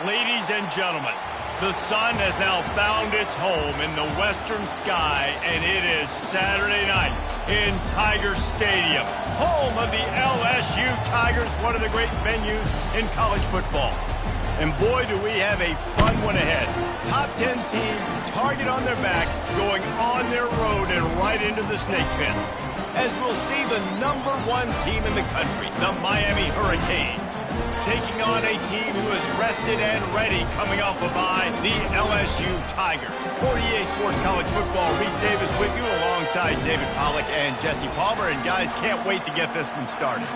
Ladies and gentlemen, the sun has now found its home in the western sky, and it is Saturday night in Tiger Stadium, home of the LSU Tigers, one of the great venues in college football. And boy, do we have a fun one ahead. Top 10 team, target on their back, going on their road and right into the snake pit. As we'll see the #1 team in the country, the Miami Hurricanes, taking on a team who is rested and ready coming off a bye, the LSU Tigers. For EA Sports College Football, Reese Davis with you alongside David Pollack and Jesse Palmer. And guys, can't wait to get this one started.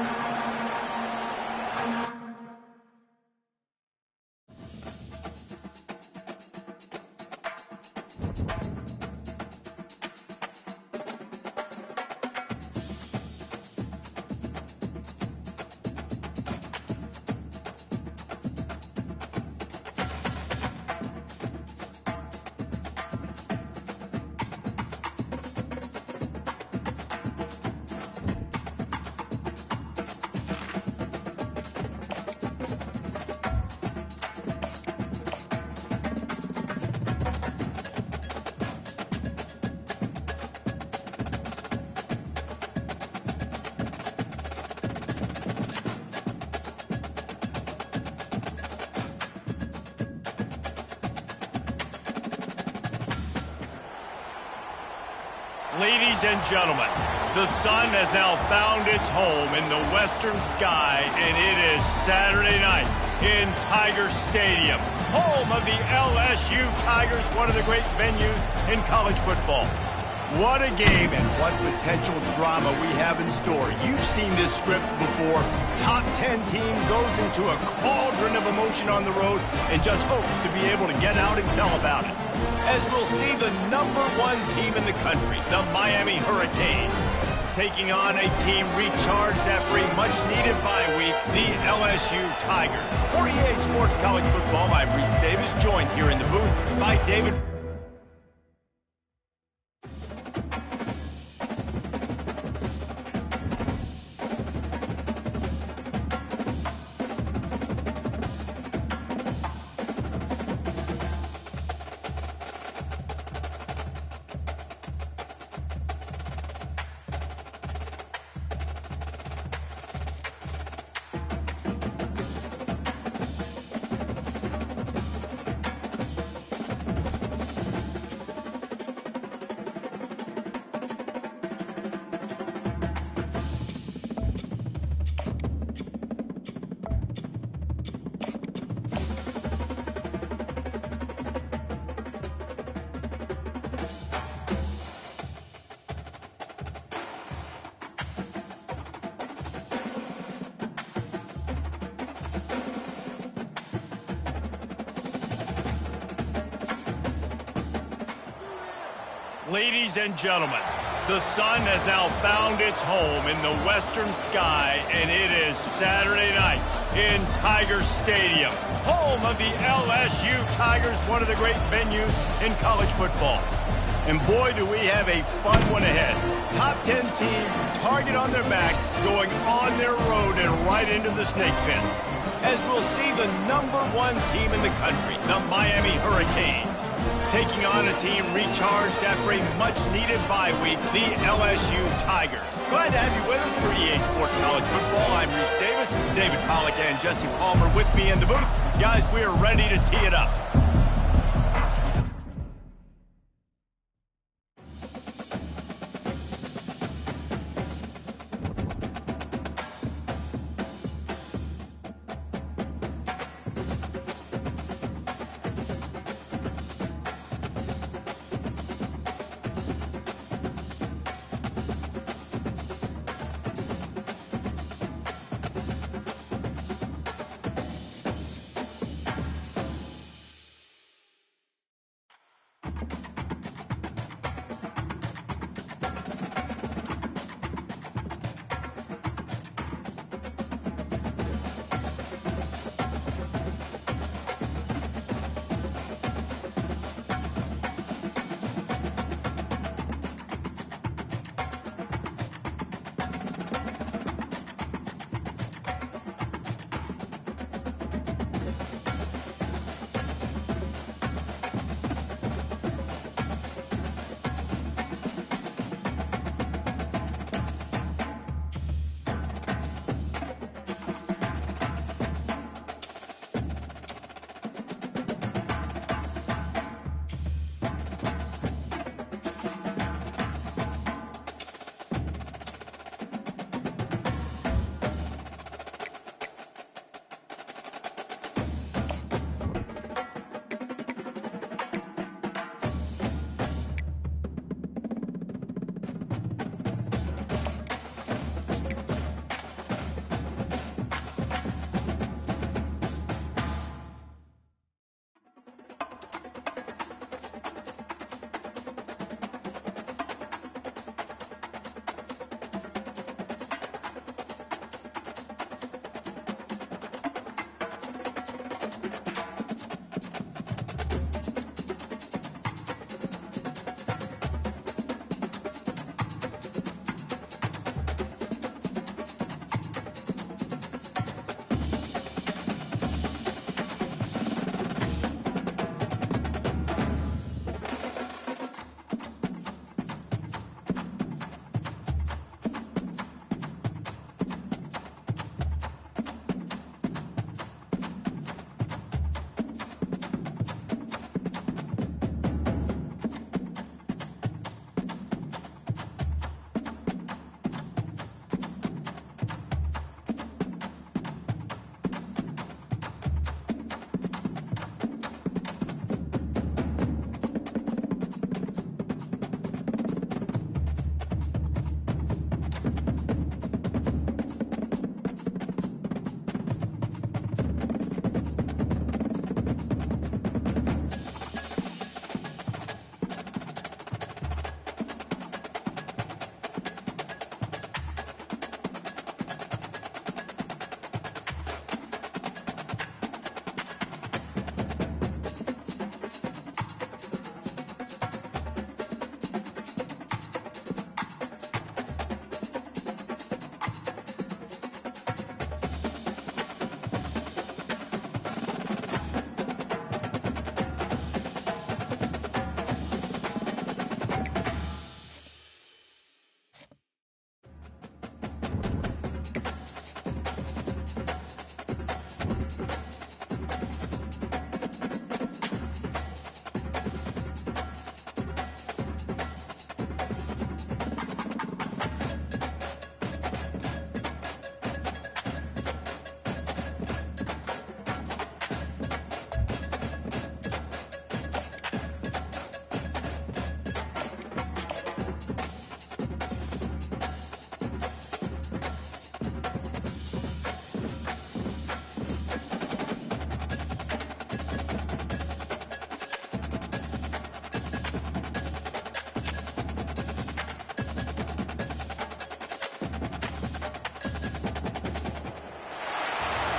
Ladies and gentlemen, the sun has now found its home in the western sky, and it is Saturday night in Tiger Stadium, home of the LSU Tigers, one of the great venues in college football. What a game and what potential drama we have in store. You've seen this script before. Top 10 team goes into a cauldron of emotion on the road and just hopes to be able to get out and tell about it. As we'll see the #1 team in the country, the Miami Hurricanes, taking on a team recharged after a much-needed bye week, the LSU Tigers. For EA Sports College Football, I'm Reese Davis, joined here in the booth by David. Ladies and gentlemen, the sun has now found its home in the western sky, and it is Saturday night in Tiger Stadium, home of the LSU Tigers, one of the great venues in college football. And boy, do we have a fun one ahead. Top 10 team, target on their back, going on their road and right into the snake pit. As we'll see the #1 team in the country, the Miami Hurricanes, taking on a team recharged after a much-needed bye week, the LSU Tigers. Glad to have you with us for EA Sports College Football. I'm Reese Davis, David Pollack and Jesse Palmer with me in the booth. Guys, we are ready to tee it up.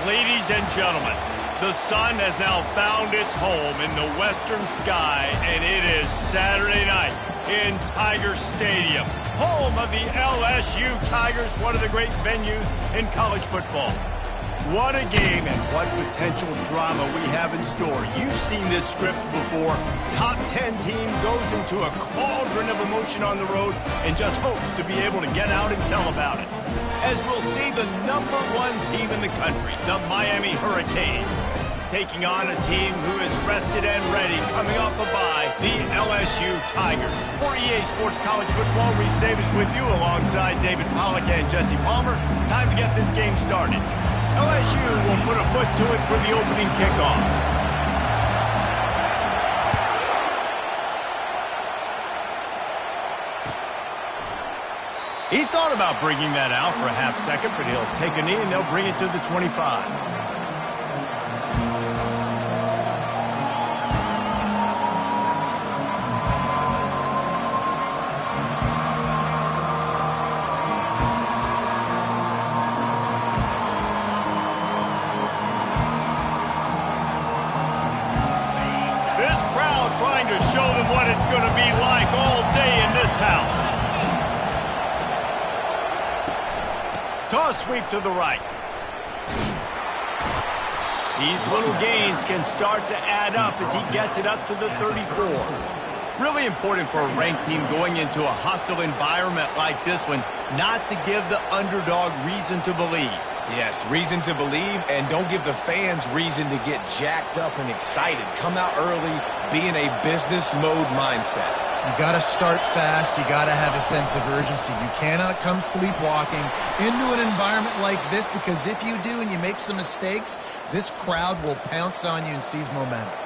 Ladies and gentlemen, the sun has now found its home in the western sky, and it is Saturday night in Tiger Stadium, home of the LSU Tigers, one of the great venues in college football. What a game and what potential drama we have in store. You've seen this script before. Top 10 team goes into a cauldron of emotion on the road and just hopes to be able to get out and tell about it. As we'll see the #1 team in the country, the Miami Hurricanes, taking on a team who is rested and ready, coming off a bye, the LSU Tigers. For EA Sports College Football, Reese Davis with you alongside David Pollack and Jesse Palmer. Time to get this game started. LSU will put a foot to it for the opening kickoff. He thought about bringing that out for a half second, but he'll take a knee and they'll bring it to the 25. Trying to show them what it's going to be like all day in this house. Toss sweep to the right. These little gains can start to add up as he gets it up to the 34. Really important for a ranked team going into a hostile environment like this one, not to give the underdog reason to believe. Yes, reason to believe, and don't give the fans reason to get jacked up and excited. Come out early, be in a business mode mindset. You got to start fast. You got to have a sense of urgency. You cannot come sleepwalking into an environment like this, because if you do and you make some mistakes, this crowd will pounce on you and seize momentum.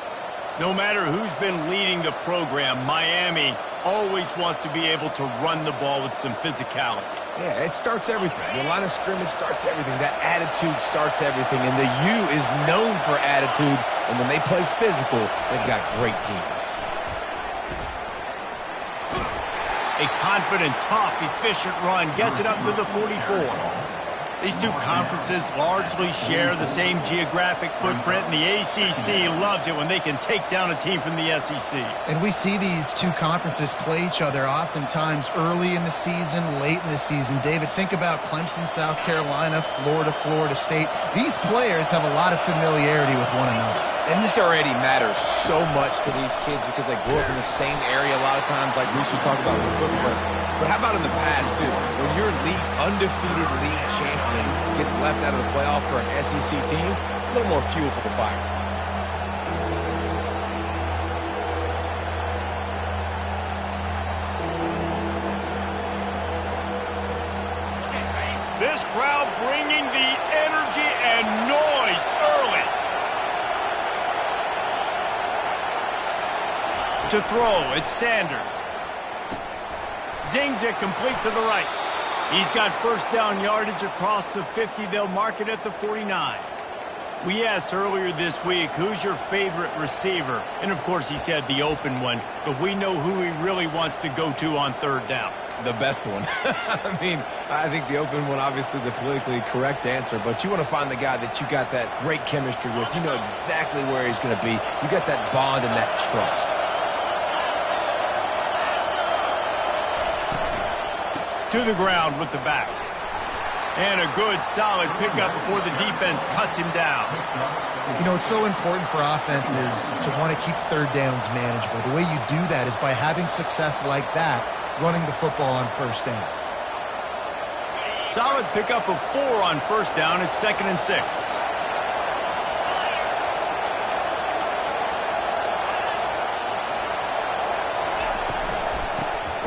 No matter who's been leading the program, Miami always wants to be able to run the ball with some physicality. Yeah, it starts everything. The line of scrimmage starts everything. That attitude starts everything. And the U is known for attitude. And when they play physical, they've got great teams. A confident, tough, efficient run gets it up to the 44. These two conferences largely share the same geographic footprint, and the ACC loves it when they can take down a team from the SEC. And we see these two conferences play each other oftentimes early in the season, late in the season. David, think about Clemson, South Carolina, Florida, Florida State. These players have a lot of familiarity with one another. And this already matters so much to these kids because they grew up in the same area a lot of times, like Reese was talking about with the footprint. But how about in the past, too? When your undefeated league champion gets left out of the playoff for an SEC team, a little more fuel for the fire. This crowd bringing the energy and noise early. To throw, it's Sanders. Zings it complete to the right. He's got first down yardage across the 50. They'll mark it at the 49. We asked earlier this week, who's your favorite receiver? And, of course, he said the open one. But we know who he really wants to go to on third down. The best one. I mean, I think the open one, obviously the politically correct answer. But you want to find the guy that you got that great chemistry with. You know exactly where he's going to be. You got that bond and that trust. To the ground with the back. And a good, solid pickup before the defense cuts him down. You know, it's so important for offenses to want to keep third downs manageable. The way you do that is by having success like that, running the football on first down. Solid pickup of 4 on first down. It's 2nd and 6.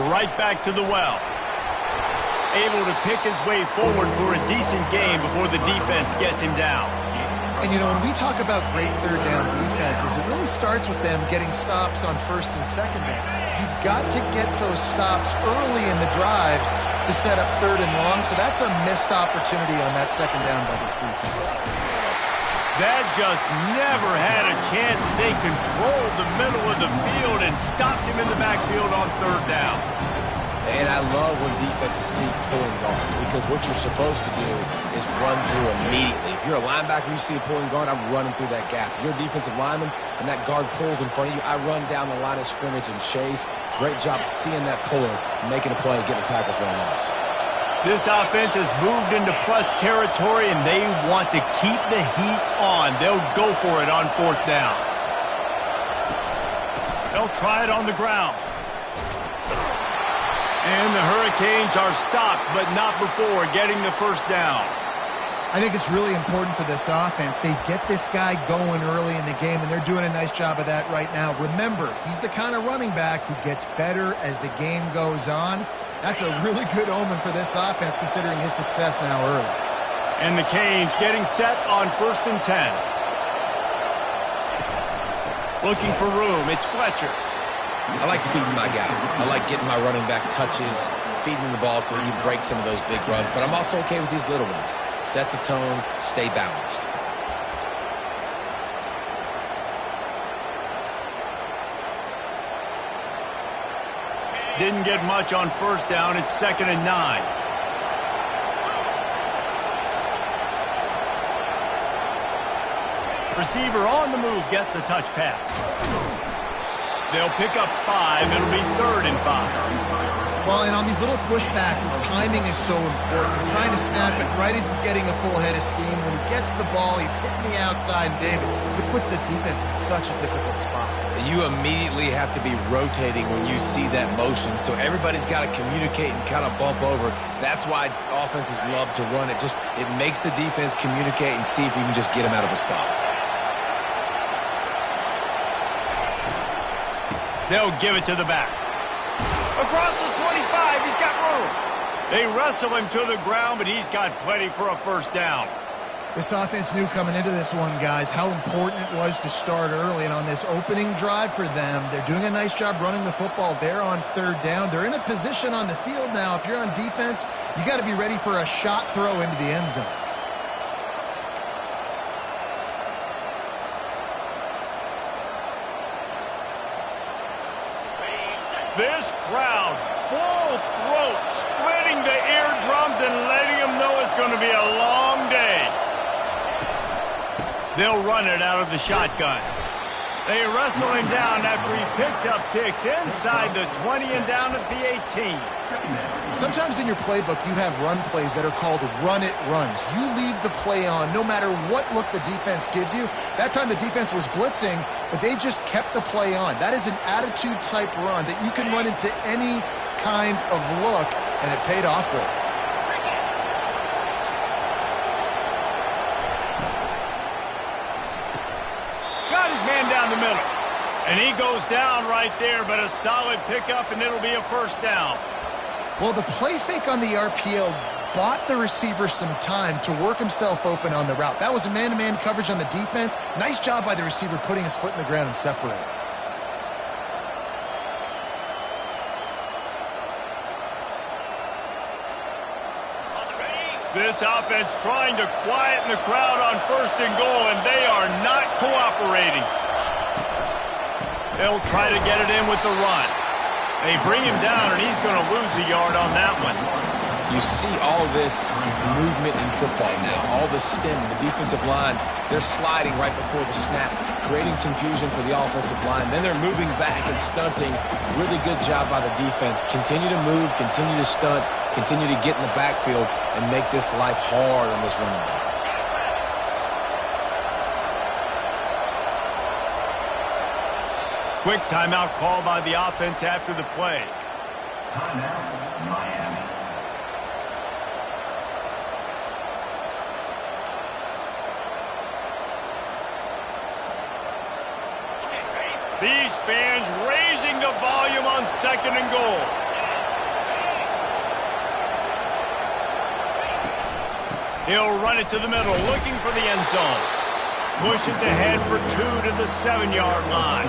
Right back to the well. Able to pick his way forward for a decent game before the defense gets him down. And, you know, when we talk about great third down defenses, it really starts with them getting stops on first and second down. You've got to get those stops early in the drives to set up third and long, so that's a missed opportunity on that second down by this defense. That just never had a chance as they controlled the middle of the field and stopped him in the backfield on third down. And I love when defenses see pulling guards, because what you're supposed to do is run through immediately. If you're a linebacker, you see a pulling guard, I'm running through that gap. If you're a defensive lineman and that guard pulls in front of you, I run down the line of scrimmage and chase. Great job seeing that puller, making a play, getting a tackle for a loss. This offense has moved into plus territory, and they want to keep the heat on. They'll go for it on 4th down. They'll try it on the ground. And the Hurricanes are stopped, but not before getting the 1st down. I think it's really important for this offense. They get this guy going early in the game, and they're doing a nice job of that right now. Remember, he's the kind of running back who gets better as the game goes on. That's a really good omen for this offense, considering his success now early. And the Canes getting set on 1st and 10. Looking for room, it's Fletcher. I like feeding my guy. I like getting my running back touches, feeding him the ball so he can break some of those big runs. But I'm also okay with these little ones. Set the tone, stay balanced. Didn't get much on 1st down. It's 2nd and 9. Receiver on the move gets the touch pass. They'll pick up 5. It'll be 3rd and 5. Well, and on these little push passes, timing is so important. You're trying to snap it right as he's getting a full head of steam. When he gets the ball, he's hitting the outside, and David, it puts the defense in such a difficult spot. You immediately have to be rotating when you see that motion, so everybody's got to communicate and kind of bump over. That's why offenses love to run it. It makes the defense communicate and see if you can just get him out of a spot. They'll give it to the back. Across the 25, he's got room. They wrestle him to the ground, but he's got plenty for a 1st down. This offense knew coming into this one, guys, how important it was to start early. And on this opening drive for them, they're doing a nice job running the football. They're on 3rd down. They're in a position on the field now. If you're on defense, you got to be ready for a shot throw into the end zone. This crowd, full throat, splitting the eardrums and letting them know it's going to be a long day. They'll run it out of the shotgun. They wrestle him down after he picks up 6 inside the 20 and down at the 18. Sometimes in your playbook, you have run plays that are called run-it runs. You leave the play on no matter what look the defense gives you. That time the defense was blitzing, but they just kept the play on. That is an attitude-type run that you can run into any kind of look, and it paid off for it. Got his man down the middle. And he goes down right there, but a solid pickup, and it'll be a 1st down. Well, the play fake on the RPO bought the receiver some time to work himself open on the route. That was a man-to-man coverage on the defense. Nice job by the receiver putting his foot in the ground and separating. This offense trying to quieten the crowd on 1st and goal, and they are not cooperating. They'll try to get it in with the run. They bring him down, and he's going to lose a yard on that one. You see all this movement in football now, all the stem, the defensive line, they're sliding right before the snap, creating confusion for the offensive line. Then they're moving back and stunting. Really good job by the defense. Continue to move, continue to stunt, continue to get in the backfield and make this life hard on this running back. Quick timeout call by the offense after the play. Timeout, Miami. These fans raising the volume on 2nd and goal. He'll run it to the middle, looking for the end zone. Pushes ahead for 2 to the 7-yard line.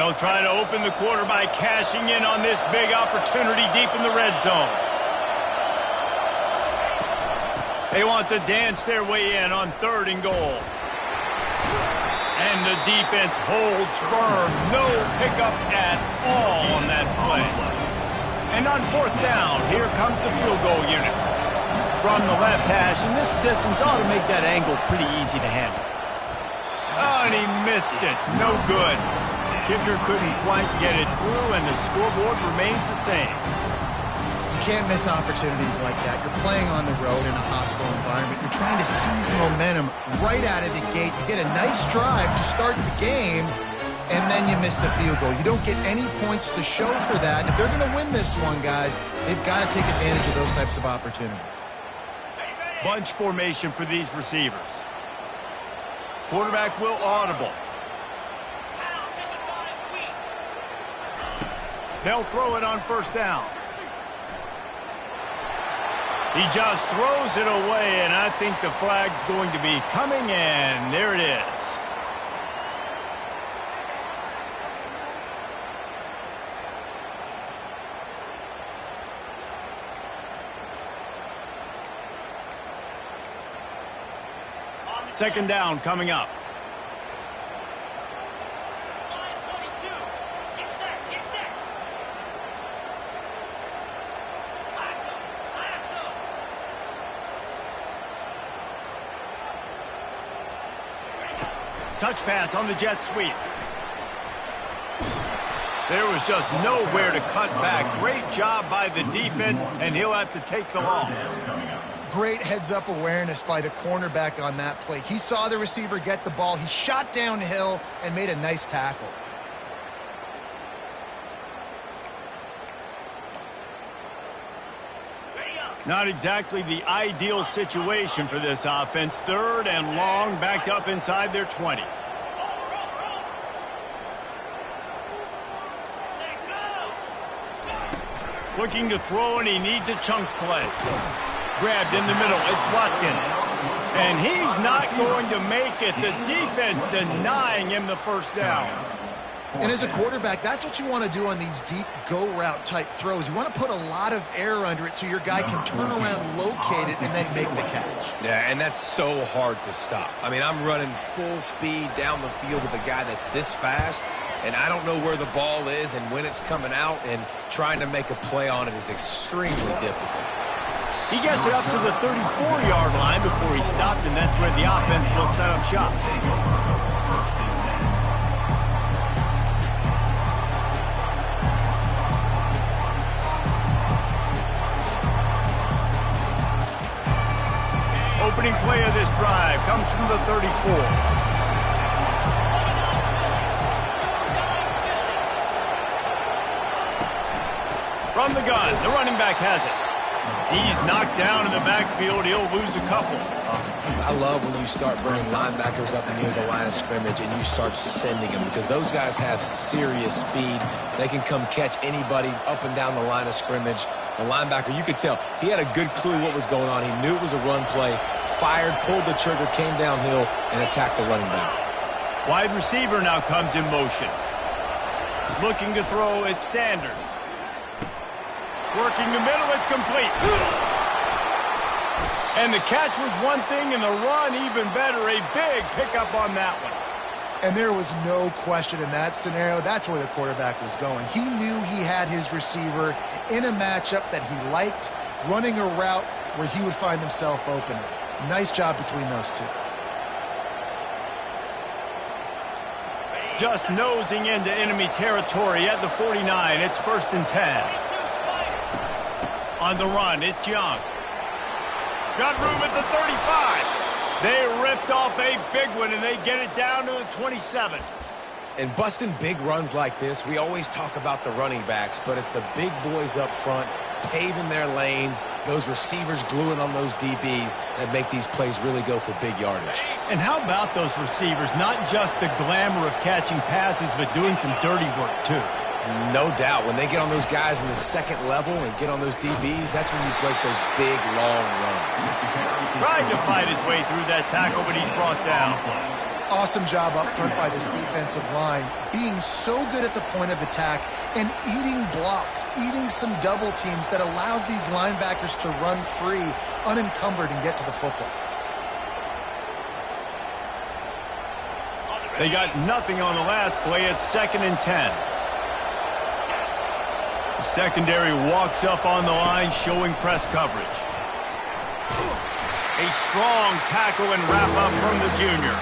They'll try to open the quarter by cashing in on this big opportunity deep in the red zone. They want to dance their way in on 3rd and goal. And the defense holds firm. No pickup at all on that play. And on 4th down, here comes the field goal unit. From the left hash, and this distance ought to make that angle pretty easy to handle. Oh, and he missed it. No good. Kicker couldn't quite get it through, and the scoreboard remains the same. You can't miss opportunities like that. You're playing on the road in a hostile environment. You're trying to seize momentum right out of the gate. You get a nice drive to start the game, and then you miss the field goal. You don't get any points to show for that. And if they're going to win this one, guys, they've got to take advantage of those types of opportunities. Bunch formation for these receivers. Quarterback will audible. They'll throw it on 1st down. He just throws it away, and I think the flag's going to be coming in. There it is. Second down coming up. Touch pass on the jet sweep. There was just nowhere to cut back. Great job by the defense, and he'll have to take the loss. Great heads-up awareness by the cornerback on that play. He saw the receiver get the ball. He shot downhill and made a nice tackle. Not exactly the ideal situation for this offense. 3rd and long, backed up inside their 20. Looking to throw, and he needs a chunk play. Grabbed in the middle. It's Watkins. And he's not going to make it. The defense denying him the 1st down. And as a quarterback, that's what you want to do on these deep go-route type throws. You want to put a lot of air under it so your guy can turn around, locate it, and then make the catch. Yeah, and that's so hard to stop. I mean, I'm running full speed down the field with a guy that's this fast, and I don't know where the ball is and when it's coming out, and trying to make a play on it is extremely difficult. He gets it up to the 34-yard line before he stopped, and that's where the offense will set up shop. Opening play of this drive comes from the 34. From the gun, the running back has it. He's knocked down in the backfield. He'll lose a couple. I love when you start bringing linebackers up near the line of scrimmage and you start sending them, because those guys have serious speed. They can come catch anybody up and down the line of scrimmage. The linebacker, you could tell, he had a good clue what was going on. He knew it was a run play, fired, pulled the trigger, came downhill, and attacked the running back. Wide receiver now comes in motion. Looking to throw, it's Sanders. Working the middle, it's complete. And the catch was one thing, and the run even better. A big pickup on that one. And there was no question in that scenario. That's where the quarterback was going. He knew he had his receiver in a matchup that he liked, running a route where he would find himself open. Nice job between those two. Just nosing into enemy territory at the 49. It's 1st and 10. On the run, it's Young. Got room at the 35. They ripped off a big one, and they get it down to the 27. And busting big runs like this, we always talk about the running backs, but it's the big boys up front paving their lanes, those receivers gluing on those DBs that make these plays really go for big yardage. And how about those receivers? Not just the glamour of catching passes, but doing some dirty work, too. No doubt. When they get on those guys in the second level and get on those DBs, that's when you break those big, long runs. Trying to fight his way through that tackle, but he's brought down. Awesome job up front by this defensive line, being so good at the point of attack and eating blocks, eating some double teams that allows these linebackers to run free, unencumbered, and get to the football. They got nothing on the last play. It's 2nd and 10. The secondary walks up on the line, showing press coverage. A strong tackle and wrap-up from the junior.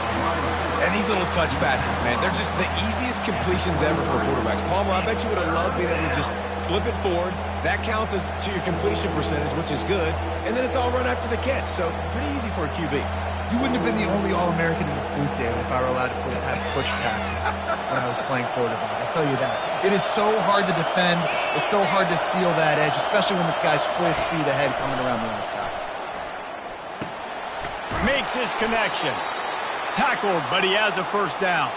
And these little touch passes, man, they're just the easiest completions ever for quarterbacks. Palmer, I bet you would have loved being able to just flip it forward. That counts as to your completion percentage, which is good. And then it's all run after the catch, so pretty easy for a QB. You wouldn't have been the only All-American in this booth, David, if I were allowed to have push passes when I was playing quarterback. I'll tell you that. It is so hard to defend. It's so hard to seal that edge, especially when this guy's full speed ahead coming around the outside. Makes his connection. Tackled, but he has a first down.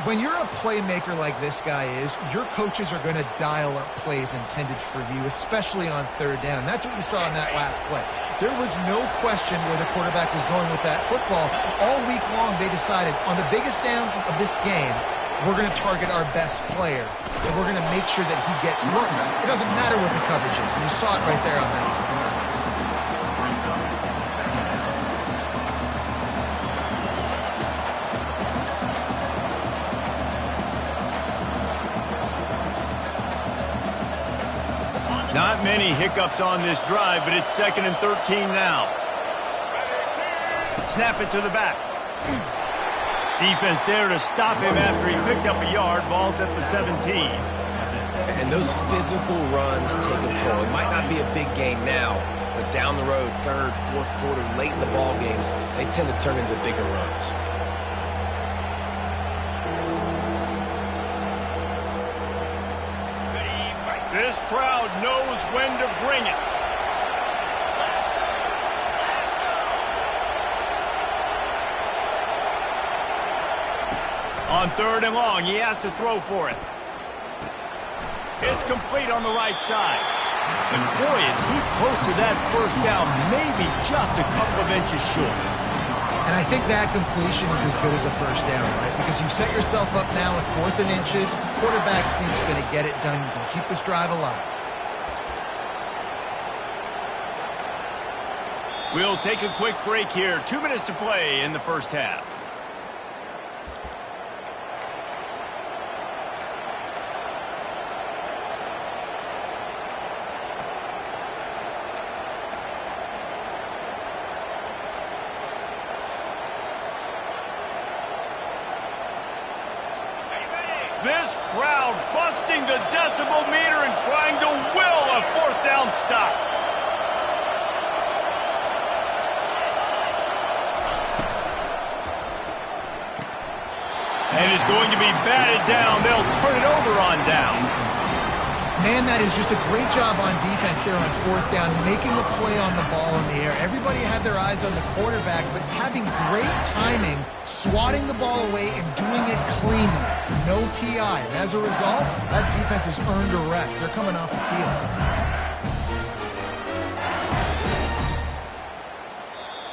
When you're a playmaker like this guy is, your coaches are going to dial up plays intended for you, especially on 3rd down. That's what you saw in that last play. There was no question where the quarterback was going with that football. All week long, they decided on the biggest downs of this game, we're going to target our best player, and we're going to make sure that he gets looks. It doesn't matter what the coverage is, and you saw it right there on that. Not many hiccups on this drive, but it's 2nd and 13 now. Snap it to the back. Defense there to stop him after he picked up a yard. Ball's at the 17. And those physical runs take a toll. It might not be a big game now, but down the road, 3rd, 4th quarter, late in the ball games, they tend to turn into bigger runs. This crowd knows when to bring it. On 3rd and long, he has to throw for it. It's complete on the right side. And boy, is he close to that first down, maybe just a couple of inches short. And I think that completion is as good as a first down, right? Because you set yourself up now at 4th and inches. Quarterback's needs going to get it done. You can keep this drive alive. We'll take a quick break here. 2 minutes to play in the first half. This crowd busting the decibel meter and trying to will a 4th down stop. And it's going to be batted down. They'll turn it over on downs. Man, that is just a great job on defense there on 4th down, making a play on the ball in the air. Everybody had their eyes on the quarterback, but having great timing, swatting the ball away and doing it cleanly. No PI. And as a result, that defense has earned a rest. They're coming off the field.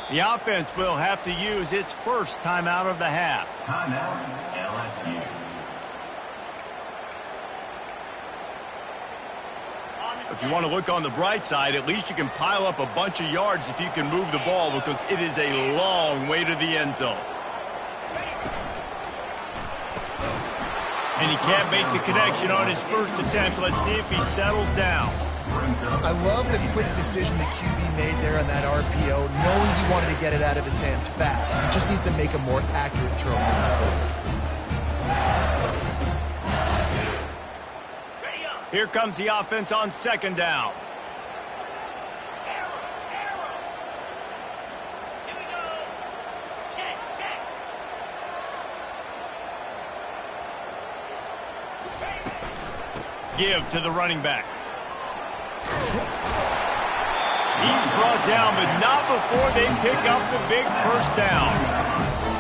The offense will have to use its first timeout of the half. Timeout, LSU. If you want to look on the bright side, at least you can pile up a bunch of yards if you can move the ball, because it is a long way to the end zone. And he can't make the connection on his first attempt. Let's see if he settles down. I love the quick decision the QB made there on that RPO, knowing he wanted to get it out of his hands fast. He just needs to make a more accurate throw moving forward. Here comes the offense on 2nd down. Give to the running back. He's brought down, but not before they pick up the big first down.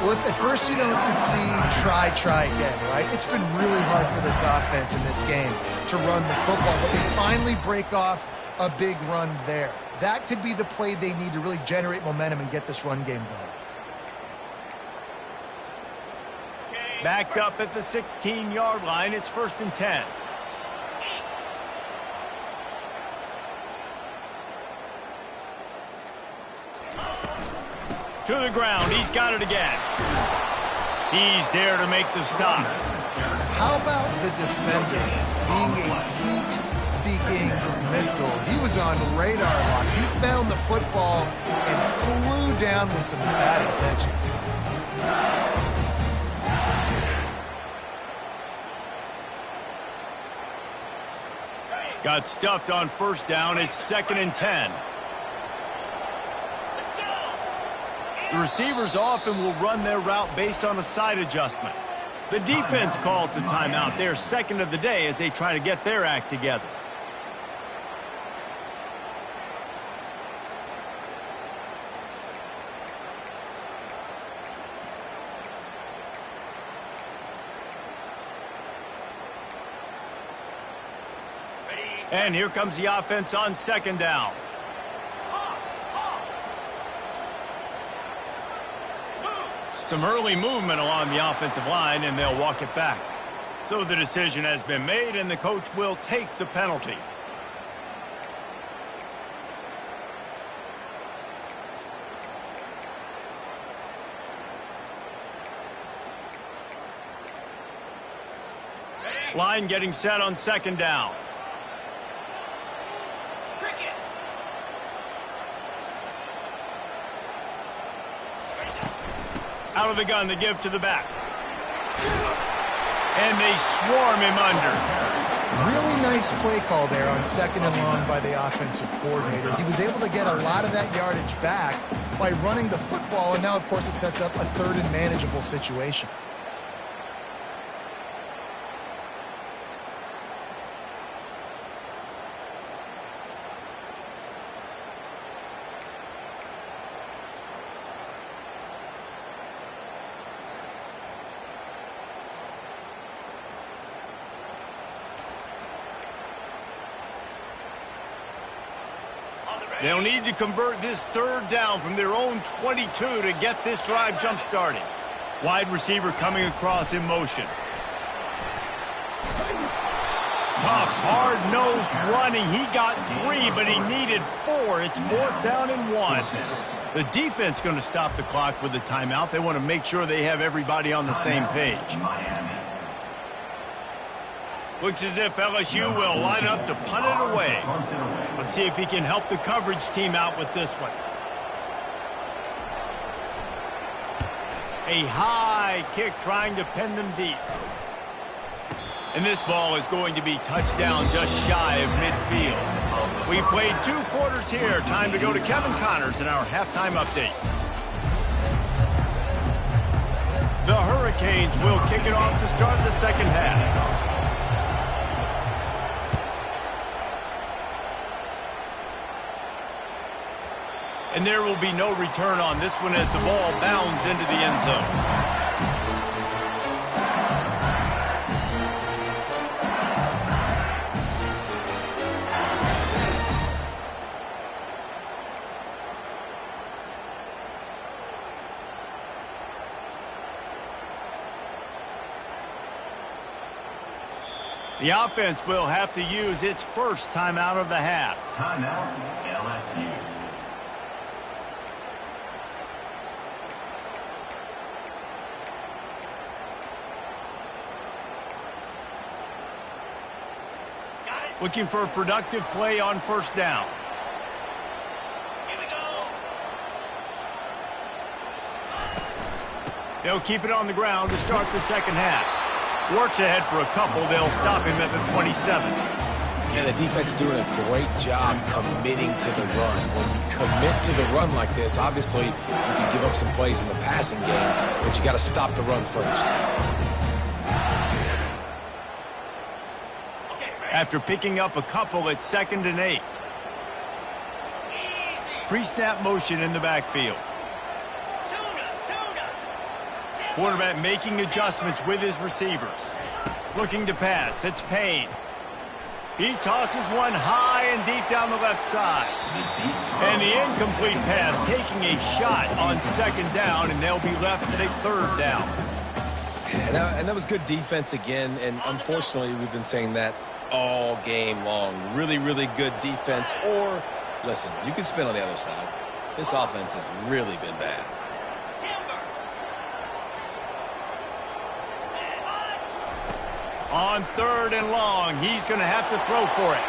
Well, if at first you don't succeed, try again, right? It's been really hard for this offense in this game to run the football, but they finally break off a big run there. That could be the play they need to really generate momentum and get this run game going. Backed up at the 16-yard line, it's 1st and 10. To the ground, he's got it again. He's there to make the stop. How about the defender being a heat-seeking missile? He was on radar lock. He found the football and flew down with some bad intentions. Got stuffed on 1st down. It's 2nd and 10. The receivers often will run their route based on a side adjustment. The defense calls the timeout. Their 2nd of the day as they try to get their act together. And here comes the offense on 2nd down. Some early movement along the offensive line, and they'll walk it back. So the decision has been made, and the coach will take the penalty. Line getting set on 2nd down. Out of the gun to give to the back. And they swarm him under. Really nice play call there on 2nd and long by the offensive coordinator. He was able to get a lot of that yardage back by running the football, and now, of course, it sets up a 3rd and manageable situation. They'll need to convert this 3rd down from their own 22 to get this drive jump-started. Wide receiver coming across in motion. Tough, hard-nosed running. He got 3, but he needed 4. It's 4th down and 1. The defense going to stop the clock with a timeout. They want to make sure they have everybody on the same page. Looks as if LSU will line up to punt it away. Let's see if he can help the coverage team out with this one. A high kick trying to pin them deep. And this ball is going to be touchdown just shy of midfield. We've played 2 quarters here. Time to go to Kevin Connors in our halftime update. The Hurricanes will kick it off to start the 2nd half. And there will be no return on this one as the ball bounds into the end zone. The offense will have to use its 1st timeout of the half. Timeout, LSU. Looking for a productive play on 1st down. Here we go. They'll keep it on the ground to start the 2nd half. Works ahead for a couple. They'll stop him at the 27. Yeah, the defense is doing a great job committing to the run. When you commit to the run like this, obviously you can give up some plays in the passing game, but you got to stop the run first. After picking up a couple, it's 2nd and 8. Pre-snap motion in the backfield. Quarterback making adjustments with his receivers. Looking to pass. It's Payne. He tosses one high and deep down the left side. And the incomplete pass taking a shot on 2nd down, and they'll be left at a 3rd down. And that was good defense again, and unfortunately, we've been saying that all game long. Really, really good defense, or, listen, you can spin on the other side. This offense has really been bad. On 3rd and long, he's going to have to throw for it.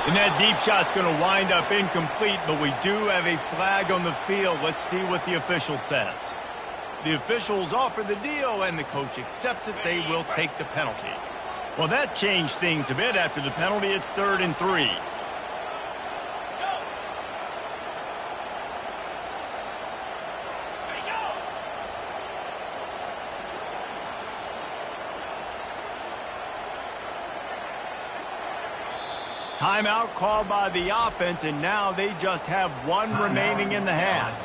And that deep shot's going to wind up incomplete, but we do have a flag on the field. Let's see what the official says. The officials offer the deal, and the coach accepts it. They will take the penalty. Well, that changed things a bit after the penalty. It's 3rd and 3. Timeout called by the offense, and now they just have one remaining in the half.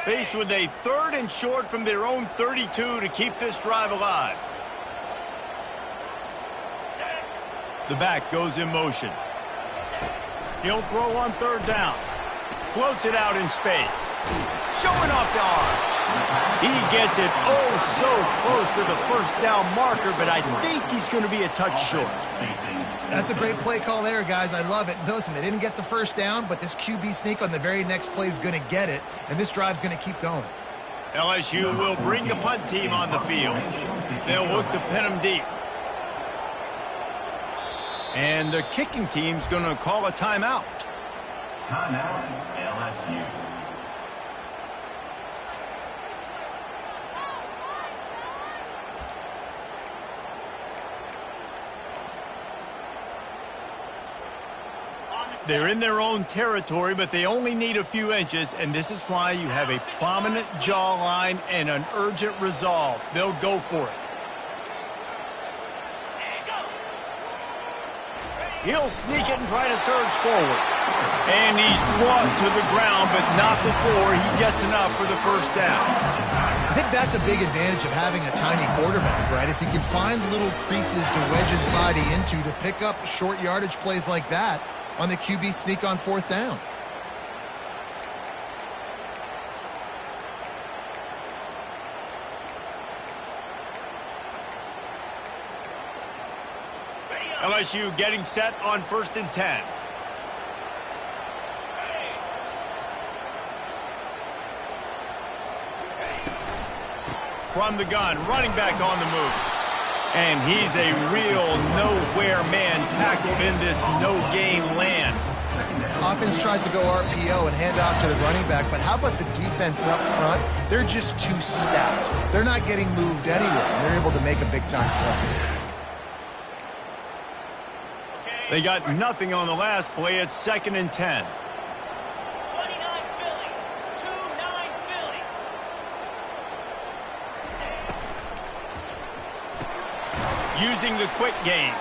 Faced with a 3rd and short from their own 32 to keep this drive alive. The back goes in motion. He'll throw on 3rd down. Floats it out in space. Showing off the arm. He gets it so close to the 1st down marker, but I think he's going to be a touch short. That's a great play call there, guys. I love it. Listen, they didn't get the 1st down, but this QB sneak on the very next play is going to get it, and this drive's going to keep going. LSU will bring the punt team on the field. They'll look to pin them deep. And the kicking team's going to call a timeout. Timeout, LSU. They're in their own territory, but they only need a few inches, and this is why you have a prominent jawline and an urgent resolve. They'll go for it. He'll sneak it and try to surge forward. And he's brought to the ground, but not before he gets enough for the 1st down. I think that's a big advantage of having a tiny quarterback, right? Is he can find little creases to wedge his body into to pick up short yardage plays like that on the QB sneak on 4th down. LSU getting set on 1st and 10. From the gun, running back on the move. And he's a real nowhere man tackled in this no-game land. Offense tries to go RPO and hand off to the running back, but how about the defense up front? They're just too stacked. They're not getting moved anywhere, and they're able to make a big-time play. They got nothing on the last play. It's 2nd and 10. 29 Philly. 2-9 Philly. Using the quick game.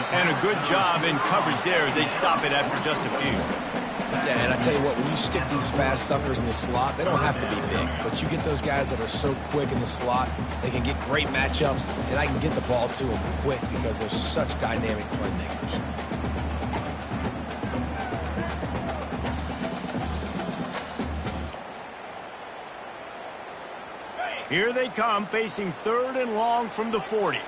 And a good job in coverage there as they stop it after just a few. Yeah, and I tell you what, when you stick these fast suckers in the slot, they don't have to be big. But you get those guys that are so quick in the slot, they can get great matchups, and I can get the ball to them quick because they're such dynamic playmakers. Here they come, facing 3rd and long from the 40.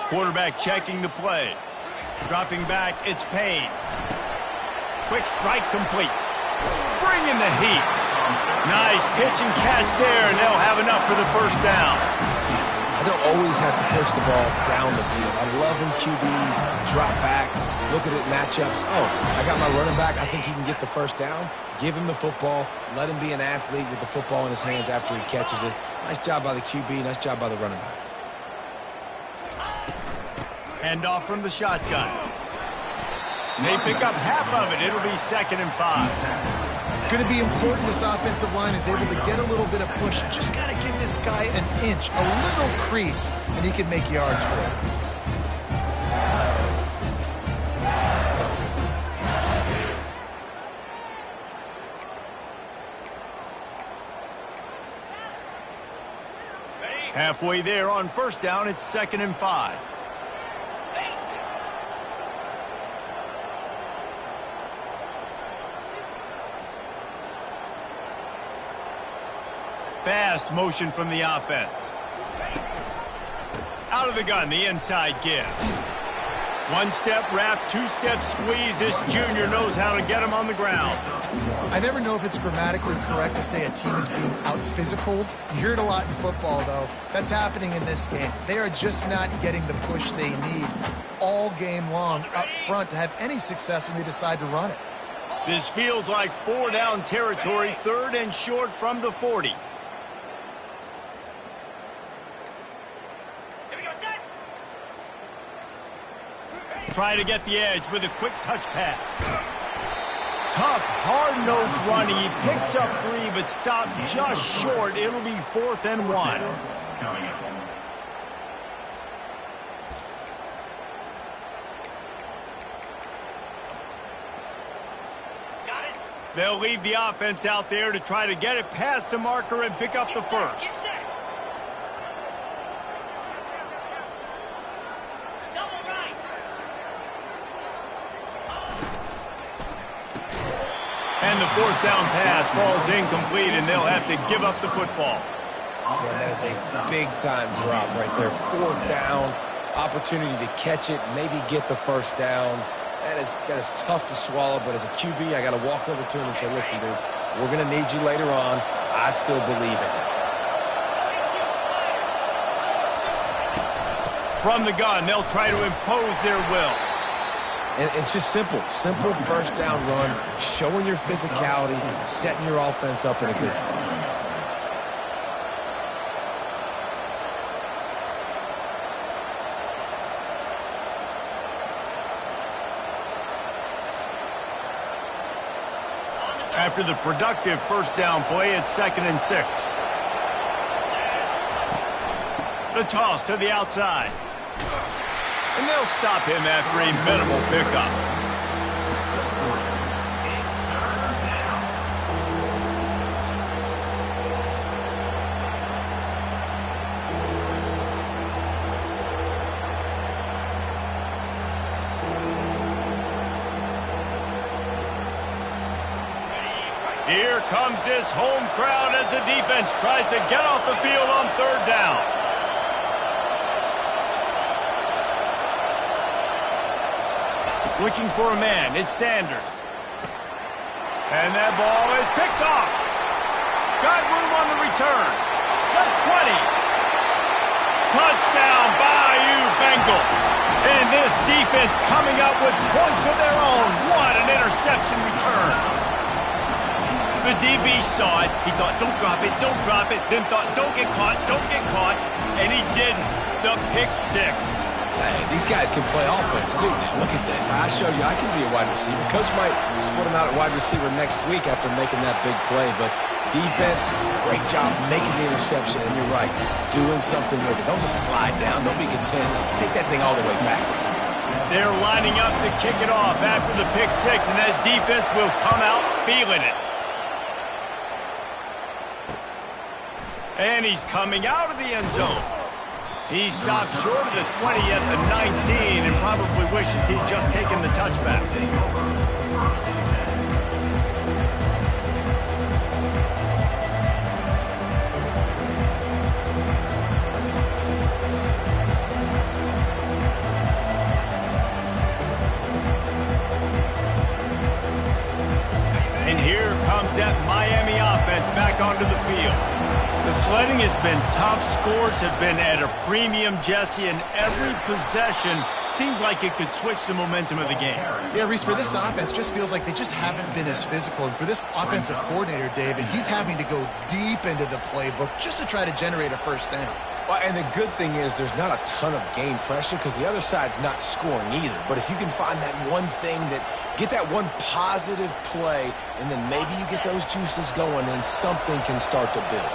Quarterback checking the play. Dropping back, it's Payne. Quick strike complete. Bringing the heat. Nice pitch and catch there, and they'll have enough for the 1st down. I don't always have to push the ball down the field. I love when QBs drop back, look at it, matchups. Oh, I got my running back. I think he can get the 1st down. Give him the football. Let him be an athlete with the football in his hands after he catches it. Nice job by the QB. Nice job by the running back. Hand off from the shotgun. And they pick up half of it. It'll be 2nd and 5. It's going to be important this offensive line is able to get a little bit of push. Just got to give this guy an inch, a little crease, and he can make yards for it. Halfway there on first down, it's 2nd and 5. Fast motion from the offense. Out of the gun, the inside give. One-step wrap, two-step squeeze. This junior knows how to get him on the ground. I never know if it's grammatically correct to say a team is being out-physicaled. You hear it a lot in football, though. That's happening in this game. They are just not getting the push they need all game long up front to have any success when they decide to run it. This feels like 4-down territory, 3rd and short from the 40. Try to get the edge with a quick touch pass. Tough, hard-nosed running. He picks up 3, but stopped just short. It'll be 4th and 1. They'll leave the offense out there to try to get it past the marker and pick up the first. And the 4th down pass falls incomplete, and they'll have to give up the football. Man, that is a big-time drop right there. 4th down, opportunity to catch it, maybe get the first down. That is tough to swallow, but as a QB, I got to walk over to him and say, listen, dude, we're going to need you later on. I still believe in it. From the gun, they'll try to impose their will. And it's just simple first down run, showing your physicality, setting your offense up in a good spot. After the productive first down play, it's 2nd and 6. The toss to the outside. And they'll stop him after a minimal pickup. Here comes this home crowd as the defense tries to get off the field on 3rd down. Looking for a man, it's Sanders. And that ball is picked off. Got room on the return. The 20. Touchdown, Bayou Bengals. And this defense coming up with points of their own. What an interception return. The DB saw it. He thought, don't drop it, don't drop it. Then thought, don't get caught, don't get caught. And he didn't. The pick 6. Hey, these guys can play offense, too. Now, look at this. I showed you I can be a wide receiver. Coach might split him out at wide receiver next week after making that big play. But defense, great job making the interception. And you're right, doing something with it. Don't just slide down. Don't be content. Take that thing all the way back. They're lining up to kick it off after the pick 6, and that defense will come out feeling it. And he's coming out of the end zone. He stopped short of the 20 at the 19 and probably wishes he'd just taken the touchback. And here comes that Miami offense back onto the field. The sledding has been tough. Scores have been at a premium, Jesse, and every possession seems like it could switch the momentum of the game. Yeah, Reese, for this offense, just feels like they just haven't been as physical. And for this offensive coordinator, David, he's having to go deep into the playbook just to try to generate a first down. Well, and the good thing is there's not a ton of game pressure because the other side's not scoring either. But if you can find that one thing get that one positive play, and then maybe you get those juices going, and something can start to build.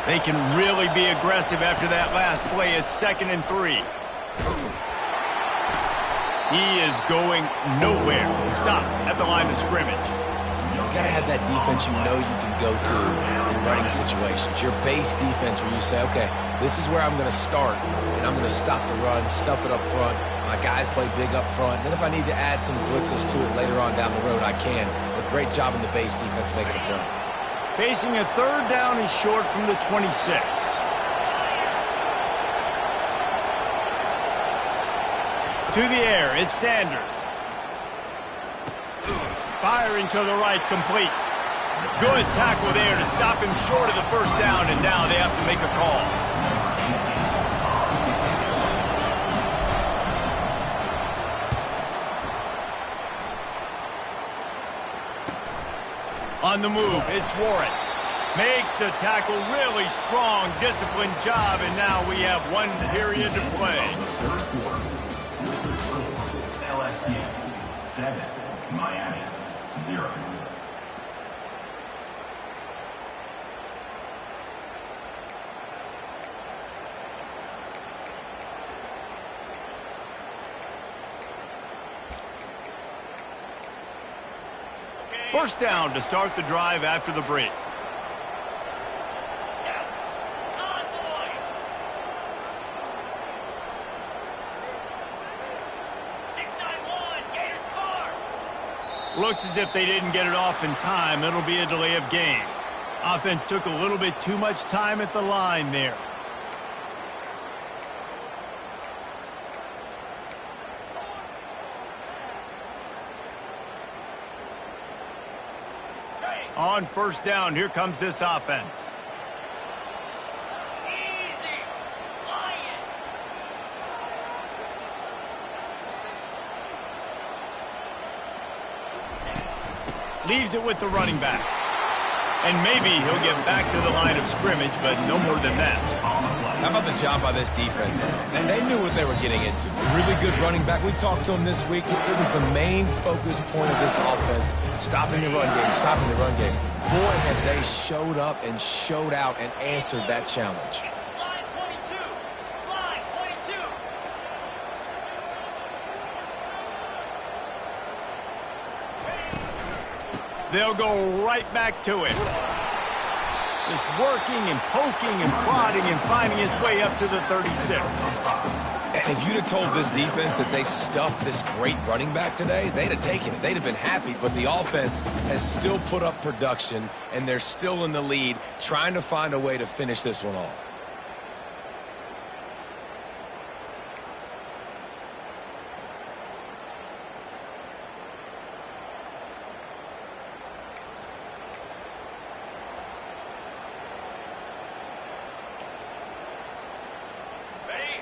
They can really be aggressive after that last play. It's 2nd and 3. He is going nowhere. Stop at the line of scrimmage. You got to have that defense you know you can go to in running situations. Your base defense where you say, okay, this is where I'm going to start, and I'm going to stop the run, stuff it up front. My guys play big up front. Then if I need to add some blitzes to it later on down the road, I can. But great job in the base defense making a play. Facing a third down and short from the 26. To the air, it's Sanders. Firing to the right, complete. Good tackle there to stop him short of the first down, and now they have to make a call. On the move, it's Warren. Makes the tackle really strong, disciplined job, and now we have 1 period to play. LSU 7, Miami 0. First down to start the drive after the break. On, boy. Gators score. Looks as if they didn't get it off in time. It'll be a delay of game. Offense took a little bit too much time at the line there. On first down, here comes this offense. Easy. Lion. Leaves it with the running back. And maybe he'll get back to the line of scrimmage, but no more than that. How about the job by this defense? And they knew what they were getting into. A really good running back. We talked to him this week. It was the main focus point of this offense, stopping the run game, stopping the run game. Boy, have they showed up and showed out and answered that challenge. Slide 22. Slide 22. They'll go right back to it. Just working and poking and prodding and finding his way up to the 36. And if you'd have told this defense that they stuffed this great running back today, they'd have taken it. They'd have been happy, but the offense has still put up production, and they're still in the lead, trying to find a way to finish this one off.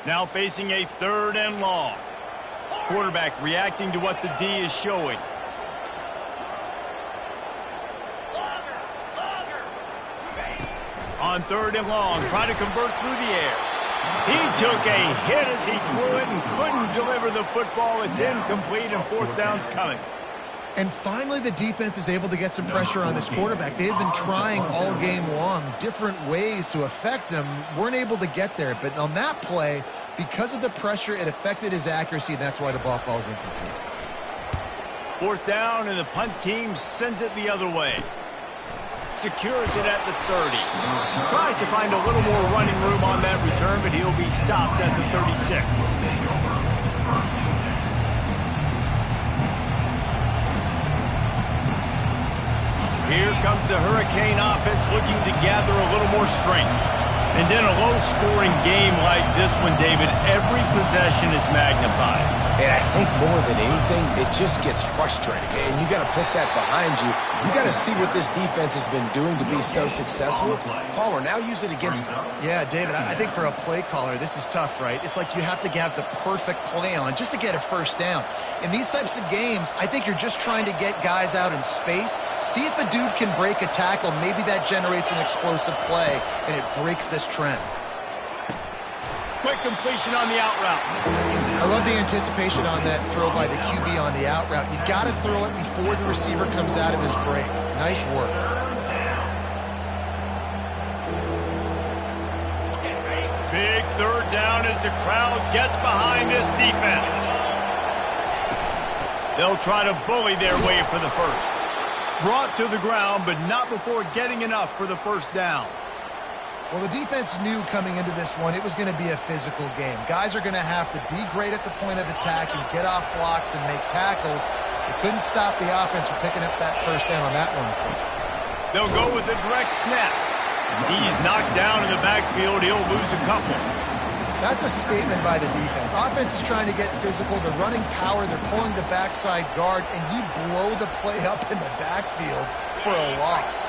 Now facing a third and long. Quarterback reacting to what the D is showing. On third and long, trying to convert through the air. He took a hit as he threw it and couldn't deliver the football. It's incomplete, and fourth down's coming. And finally, the defense is able to get some pressure on this quarterback. They had been trying all game long different ways to affect him, weren't able to get there. But on that play, because of the pressure, it affected his accuracy, and that's why the ball falls incomplete. Fourth down, and the punt team sends it the other way. Secures it at the 30. Tries to find a little more running room on that return, but he'll be stopped at the 36. Here comes the Hurricane offense looking to gather a little more strength. And then a low-scoring game like this one, David, every possession is magnified. And I think more than anything, it just gets frustrating. And you got to put that behind you. You got to see what this defense has been doing to be so successful. Palmer, now use it against them. Yeah, David, I think for a play caller, this is tough, right? It's like you have to have the perfect play on just to get a first down. In these types of games, I think you're just trying to get guys out in space, see if a dude can break a tackle. Maybe that generates an explosive play, and it breaks this trend. Quick completion on the out route. I love the anticipation on that throw by the QB on the out route. You got to throw it before the receiver comes out of his break. Nice work. Big third down as the crowd gets behind this defense. They'll try to bully their way for the first. Brought to the ground, but not before getting enough for the first down. Well, the defense knew coming into this one it was going to be a physical game. Guys are going to have to be great at the point of attack and get off blocks and make tackles. They couldn't stop the offense from picking up that first down on that one. They'll go with a direct snap. He's knocked down in the backfield. He'll lose a couple. That's a statement by the defense. Offense is trying to get physical. They're running power. They're pulling the backside guard, and you blow the play up in the backfield for a loss.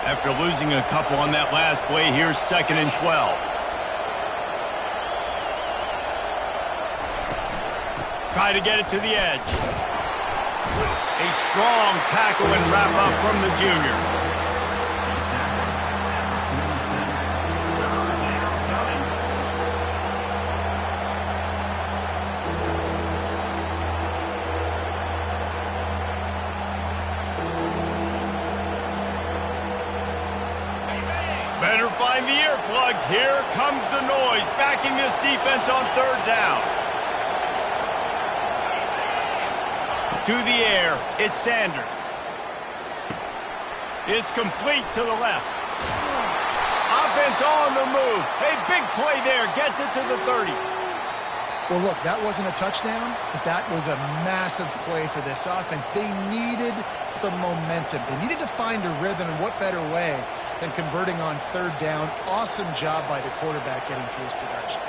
After losing a couple on that last play, here's 2nd and 12. Try to get it to the edge. A strong tackle and wrap up from the junior. Better find the earplugs. Here comes the noise, backing this defense on 3rd down. To the air, it's Sanders. It's complete to the left. Offense on the move. A big play there, gets it to the 30. Well, look, that wasn't a touchdown, but that was a massive play for this offense. They needed some momentum. They needed to find a rhythm, and what better way than converting on 3rd down. Awesome job by the quarterback getting through his progression.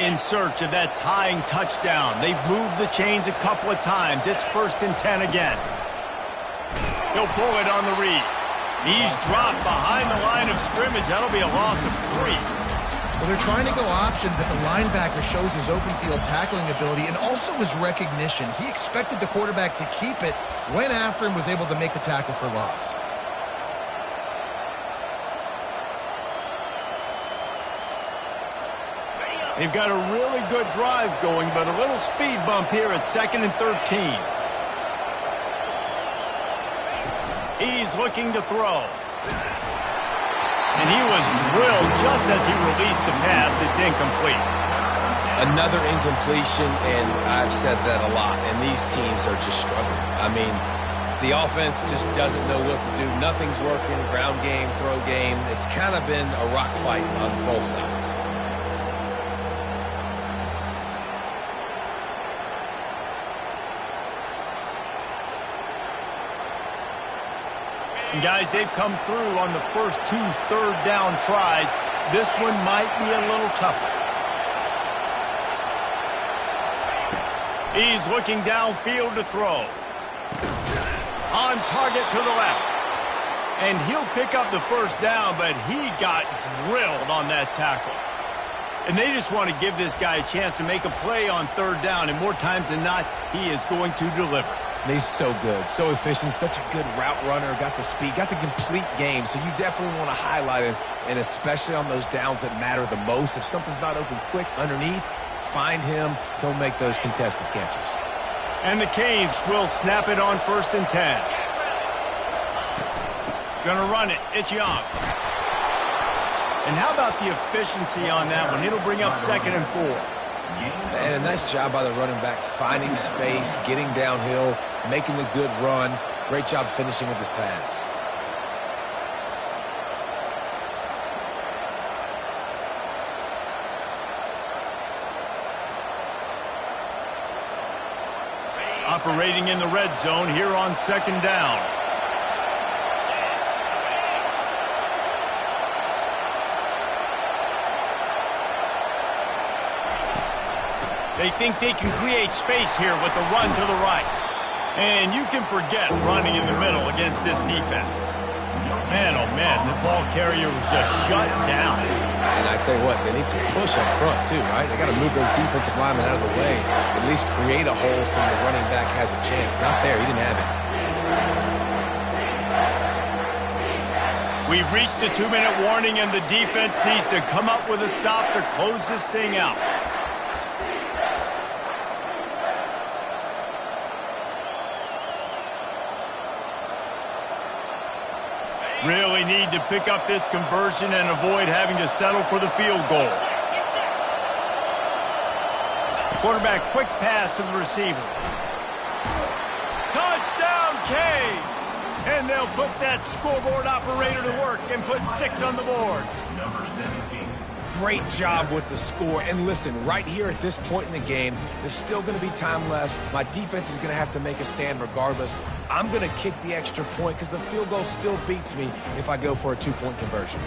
In search of that tying touchdown. They've moved the chains a couple of times. It's 1st and 10 again. He'll pull it on the read. He's dropped behind the line of scrimmage. That'll be a loss of 3. Well, they're trying to go option, but the linebacker shows his open field tackling ability and also his recognition. He expected the quarterback to keep it, went after him, was able to make the tackle for loss. They've got a really good drive going, but a little speed bump here at 2nd and 13. He's looking to throw. And he was drilled just as he released the pass. It's incomplete. Another incompletion, and I've said that a lot, and these teams are just struggling. I mean, the offense just doesn't know what to do. Nothing's working. Ground game, throw game. It's kind of been a rock fight on both sides. And guys, they've come through on the first 2 3rd down tries. This one might be a little tougher. He's looking downfield to throw. On target to the left. And he'll pick up the first down, but he got drilled on that tackle. And they just want to give this guy a chance to make a play on 3rd down, and more times than not, he is going to deliver. And he's so good, so efficient, such a good route runner, got the speed, got the complete game. So you definitely want to highlight him, and especially on those downs that matter the most. If something's not open quick underneath, find him. He'll make those contested catches. And the Canes will snap it on 1st and 10. Gonna run it. It's Young. And how about the efficiency on that one? It'll bring up 2nd and 4. And a nice job by the running back, finding space, getting downhill, making the good run. Great job finishing with his pads. Operating in the red zone here on 2nd down. They think they can create space here with the run to the right. And you can forget running in the middle against this defense. Man, oh man, the ball carrier was just shut down. And I tell you what, they need some push up front too, right? They got to move those defensive linemen out of the way, at least create a hole so the running back has a chance. Not there, he didn't have it. We've reached the 2-minute warning, and the defense needs to come up with a stop to close this thing out. Really need to pick up this conversion and avoid having to settle for the field goal. Quarterback, quick pass to the receiver. Canes. And they'll put that scoreboard operator to work and put 6 on the board. Number 17. Great job with the score. And listen, right here at this point in the game, there's still going to be time left. My defense is going to have to make a stand regardless. I'm going to kick the extra point because the field goal still beats me if I go for a 2-point conversion.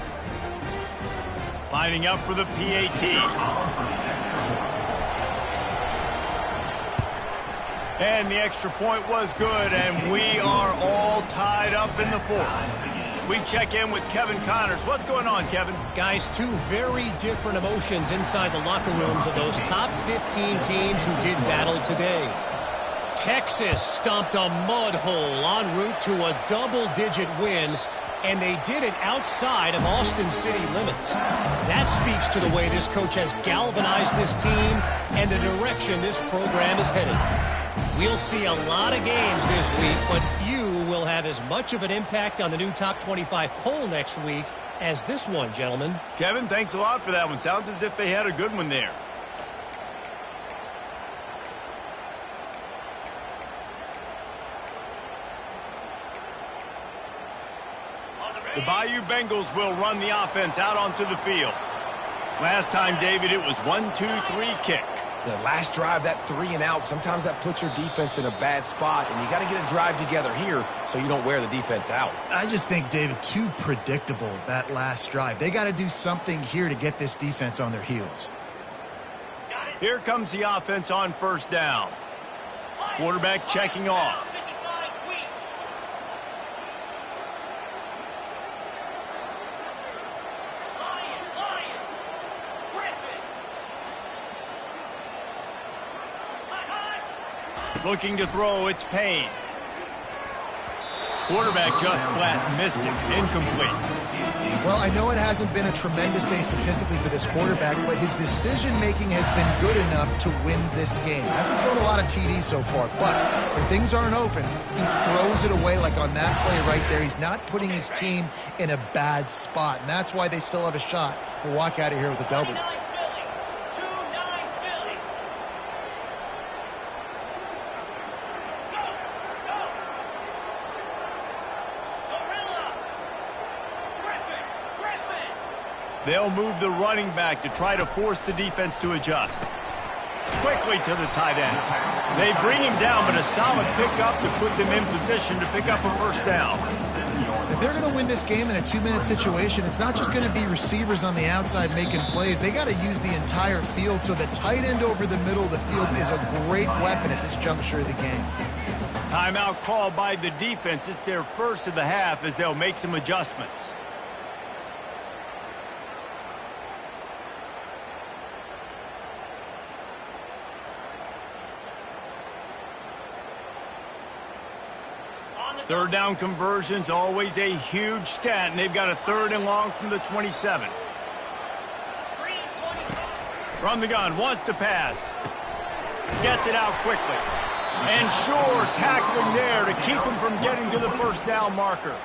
Lining up for the PAT. And the extra point was good, and we are all tied up in the fourth. We check in with Kevin Connors. What's going on, Kevin? Guys, two very different emotions inside the locker rooms of those top 15 teams who did battle today. Texas stomped a mud hole en route to a double-digit win, and they did it outside of Austin city limits. That speaks to the way this coach has galvanized this team and the direction this program is headed. We'll see a lot of games this week, but few will have as much of an impact on the new top 25 poll next week as this one, gentlemen. Kevin, thanks a lot for that one. Sounds as if they had a good one there. The Bayou Bengals will run the offense out onto the field. Last time, David, it was 1-2-3 kick. The last drive, that 3 and out, sometimes that puts your defense in a bad spot, and you got to get a drive together here so you don't wear the defense out. I just think, David, too predictable, that last drive. They got to do something here to get this defense on their heels. Here comes the offense on first down. Quarterback checking off. Looking to throw, it's Payne. Quarterback just flat missed it. Incomplete. Well, I know it hasn't been a tremendous day statistically for this quarterback, but his decision-making has been good enough to win this game. Hasn't thrown a lot of TDs so far, but when things aren't open, he throws it away like on that play right there. He's not putting his team in a bad spot, and that's why they still have a shot to walk out of here with a W. They'll move the running back to try to force the defense to adjust. Quickly to the tight end. They bring him down, but a solid pickup to put them in position to pick up a first down. If they're going to win this game in a 2-minute situation, it's not just going to be receivers on the outside making plays. They got to use the entire field, so the tight end over the middle of the field is a great weapon at this juncture of the game. Timeout called by the defense. It's their first of the half as they'll make some adjustments. Third down conversions, always a huge stat, and they've got a 3rd and long from the 27. From the gun, wants to pass. Gets it out quickly. And sure, tackling there to keep him from getting to the first down marker.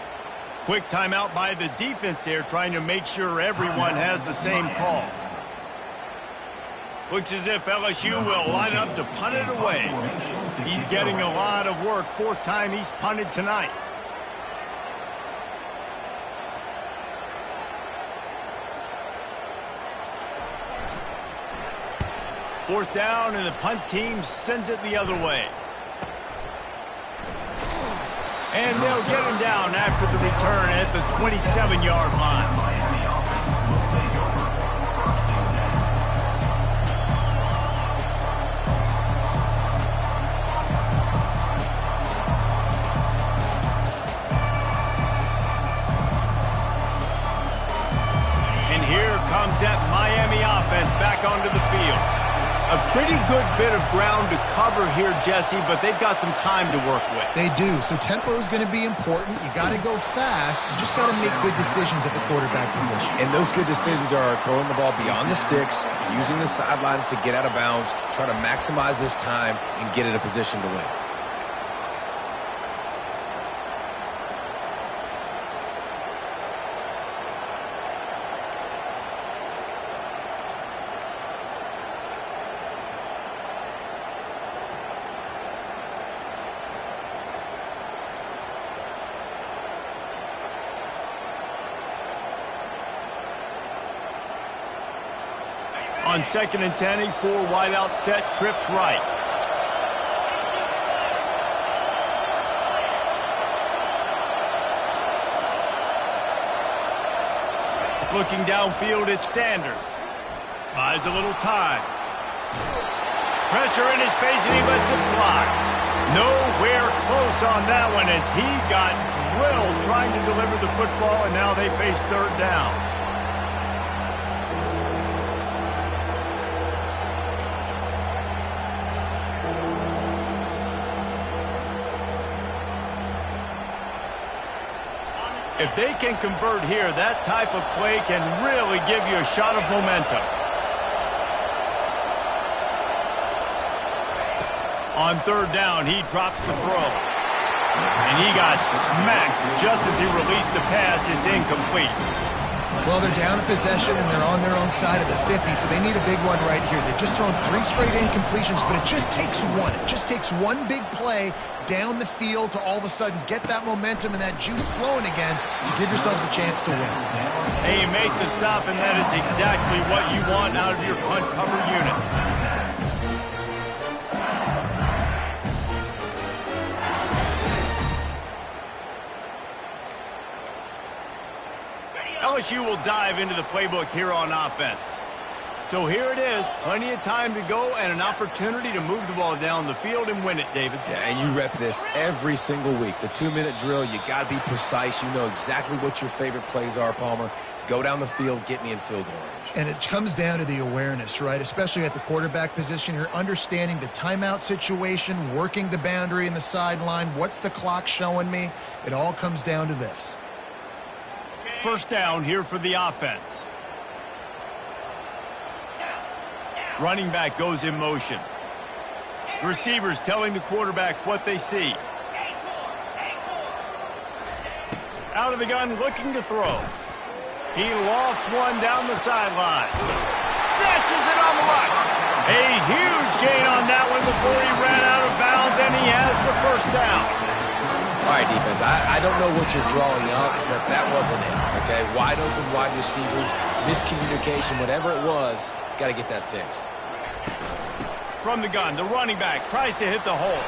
Quick timeout by the defense there, trying to make sure everyone has the same call. Looks as if LSU will line up to punt it away. He's getting a lot of work. 4th time he's punted tonight. Fourth down, and the punt team sends it the other way. And they'll get him down after the return at the 27-yard line. Comes that Miami offense back onto the field. A pretty good bit of ground to cover here, Jesse, but they've got some time to work with. They do, so tempo is going to be important. You got to go fast. You just got to make good decisions at the quarterback position. And those good decisions are throwing the ball beyond the sticks, using the sidelines to get out of bounds, try to maximize this time and get in a position to win. On 2nd and 10, a 4 wide out set, trips right. Looking downfield, it's Sanders. Buys a little time. Pressure in his face, and he lets it fly. Nowhere close on that one as he got drilled trying to deliver the football, and now they face 3rd down. If they can convert here, that type of play can really give you a shot of momentum. On 3rd down, he drops the throw. And he got smacked just as he released the pass. It's incomplete. Well, they're down a possession, and they're on their own side of the 50, so they need a big one right here. They've just thrown 3 straight incompletions, but it just takes one. It just takes one big play down the field to all of a sudden get that momentum and that juice flowing again to give yourselves a chance to win. Hey, you make the stop, and that is exactly what you want out of your punt cover unit. LSU will dive into the playbook here on offense. So here it is, plenty of time to go and an opportunity to move the ball down the field and win it, David. Yeah, and you rep this every single week. The 2-minute drill, you got to be precise. You know exactly what your favorite plays are, Palmer. Go down the field, get me in field goal range. And it comes down to the awareness, right? Especially at the quarterback position. You're understanding the timeout situation, working the boundary and the sideline. What's the clock showing me? It all comes down to this. 1st down here for the offense. Running back goes in motion. The receivers telling the quarterback what they see. Out of the gun, looking to throw. He lofts one down the sideline. Snatches it on the run. A huge gain on that one before he ran out of bounds, and he has the 1st down. All right, defense, I don't know what you're drawing up, but that wasn't it, okay? Wide open, wide receivers, miscommunication, whatever it was, got to get that fixed. From the gun, the running back tries to hit the hole.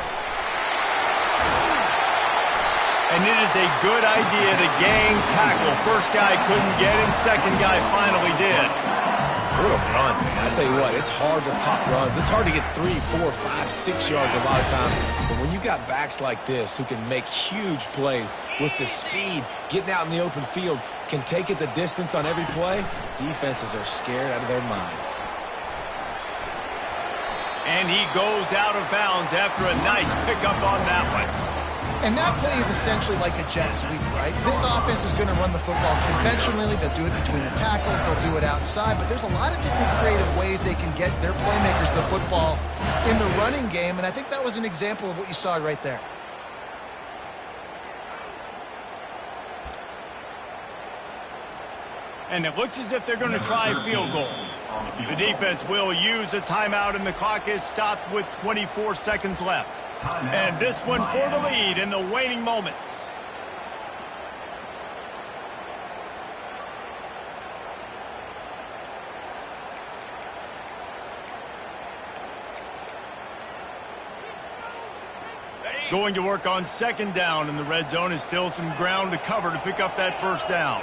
And it is a good idea to gang tackle. First guy couldn't get him, second guy finally did. What a run, man. I tell you what, it's hard to pop runs. It's hard to get 3, 4, 5, 6 yards a lot of times. But when you got backs like this who can make huge plays with the speed, getting out in the open field, can take it the distance on every play, defenses are scared out of their mind. And he goes out of bounds after a nice pickup on that one. And that play is essentially like a jet sweep, right? This offense is going to run the football conventionally. They'll do it between the tackles. They'll do it outside. But there's a lot of different creative ways they can get their playmakers the football in the running game. And I think that was an example of what you saw right there. And it looks as if they're going to try a field goal. The defense will use a timeout, and the clock is stopped with 24 seconds left. And this one for the lead in the waning moments. Going to work on 2nd down, and the red zone is still some ground to cover to pick up that 1st down.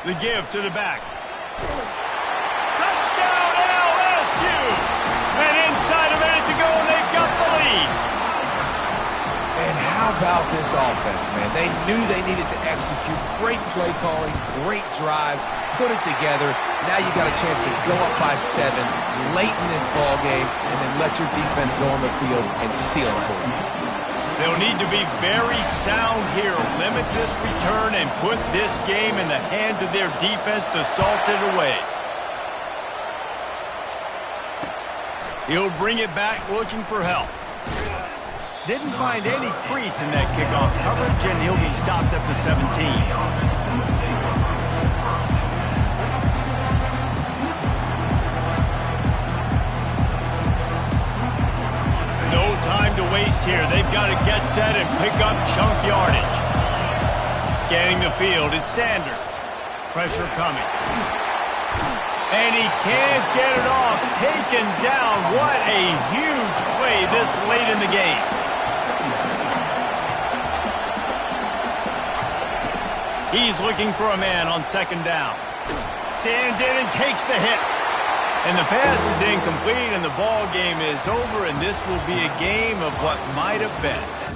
The give to the back. Touchdown, LSU! And inside a minute to go, and they've got the lead. And how about this offense, man? They knew they needed to execute. Great play calling, great drive, put it together. Now you got a chance to go up by 7 late in this ball game and then let your defense go on the field and seal it for you. They'll need to be very sound here, limit this return, and put this game in the hands of their defense to salt it away. He'll bring it back looking for help. Didn't find any crease in that kickoff coverage, and he'll be stopped at the 17. No time to waste here. They've got to get set and pick up chunk yardage. Scanning the field, it's Sanders. Pressure coming. And he can't get it off. Taken down. What a huge play this late in the game. He's looking for a man on second down. Stands in and takes the hit. And the pass is incomplete, and the ball game is over, and this will be a game of what might have been.